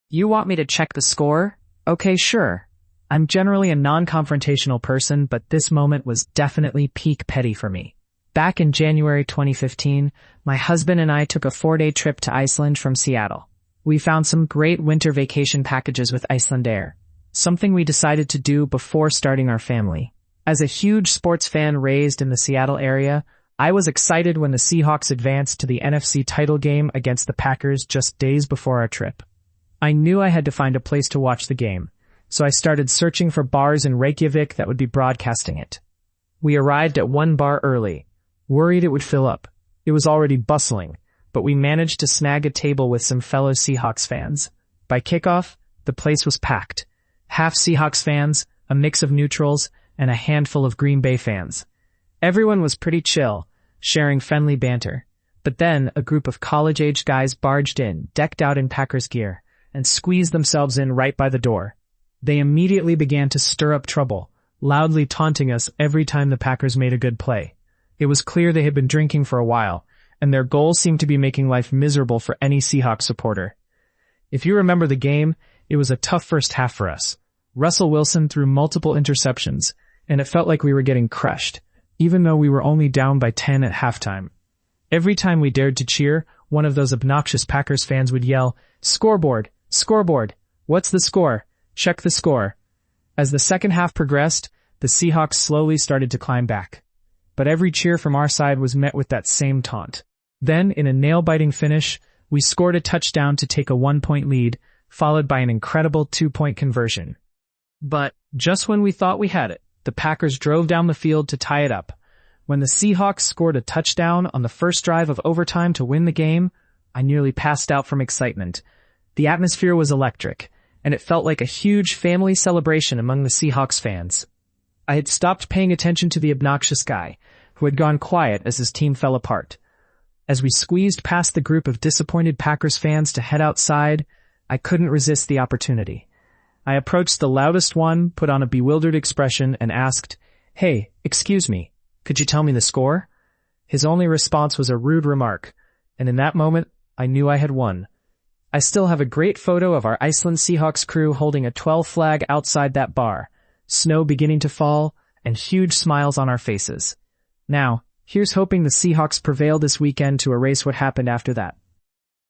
You want me to check the score? Okay, sure. I'm generally a non-confrontational person, but this moment was definitely peak petty for me. Back in January 2015, my husband and I took a 4-day trip to Iceland from Seattle. We found some great winter vacation packages with Icelandair, something we decided to do before starting our family. As a huge sports fan raised in the Seattle area, I was excited when the Seahawks advanced to the NFC title game against the Packers just days before our trip. I knew I had to find a place to watch the game, so I started searching for bars in Reykjavik that would be broadcasting it. We arrived at one bar early, worried it would fill up. It was already bustling, but we managed to snag a table with some fellow Seahawks fans. By kickoff, the place was packed. Half Seahawks fans, a mix of neutrals, and a handful of Green Bay fans. Everyone was pretty chill, sharing friendly banter. But then a group of college-age guys barged in, decked out in Packers gear, and squeezed themselves in right by the door. They immediately began to stir up trouble, loudly taunting us every time the Packers made a good play. It was clear they had been drinking for a while, and their goal seemed to be making life miserable for any Seahawks supporter. If you remember the game, it was a tough first half for us. Russell Wilson threw multiple interceptions, and it felt like we were getting crushed, even though we were only down by 10 at halftime. Every time we dared to cheer, one of those obnoxious Packers fans would yell, "Scoreboard! Scoreboard! What's the score? Check the score." As the second half progressed, the Seahawks slowly started to climb back. But every cheer from our side was met with that same taunt. Then, in a nail-biting finish, we scored a touchdown to take a 1-point lead, followed by an incredible 2-point conversion. But just when we thought we had it, the Packers drove down the field to tie it up. When the Seahawks scored a touchdown on the first drive of overtime to win the game, I nearly passed out from excitement. The atmosphere was electric, and it felt like a huge family celebration among the Seahawks fans. I had stopped paying attention to the obnoxious guy, who had gone quiet as his team fell apart. As we squeezed past the group of disappointed Packers fans to head outside, I couldn't resist the opportunity. I approached the loudest one, put on a bewildered expression, and asked, "Hey, excuse me, could you tell me the score?" His only response was a rude remark, and in that moment, I knew I had won. I still have a great photo of our Iceland Seahawks crew holding a 12 flag outside that bar, snow beginning to fall, and huge smiles on our faces. Now, here's hoping the Seahawks prevail this weekend to erase what happened after that.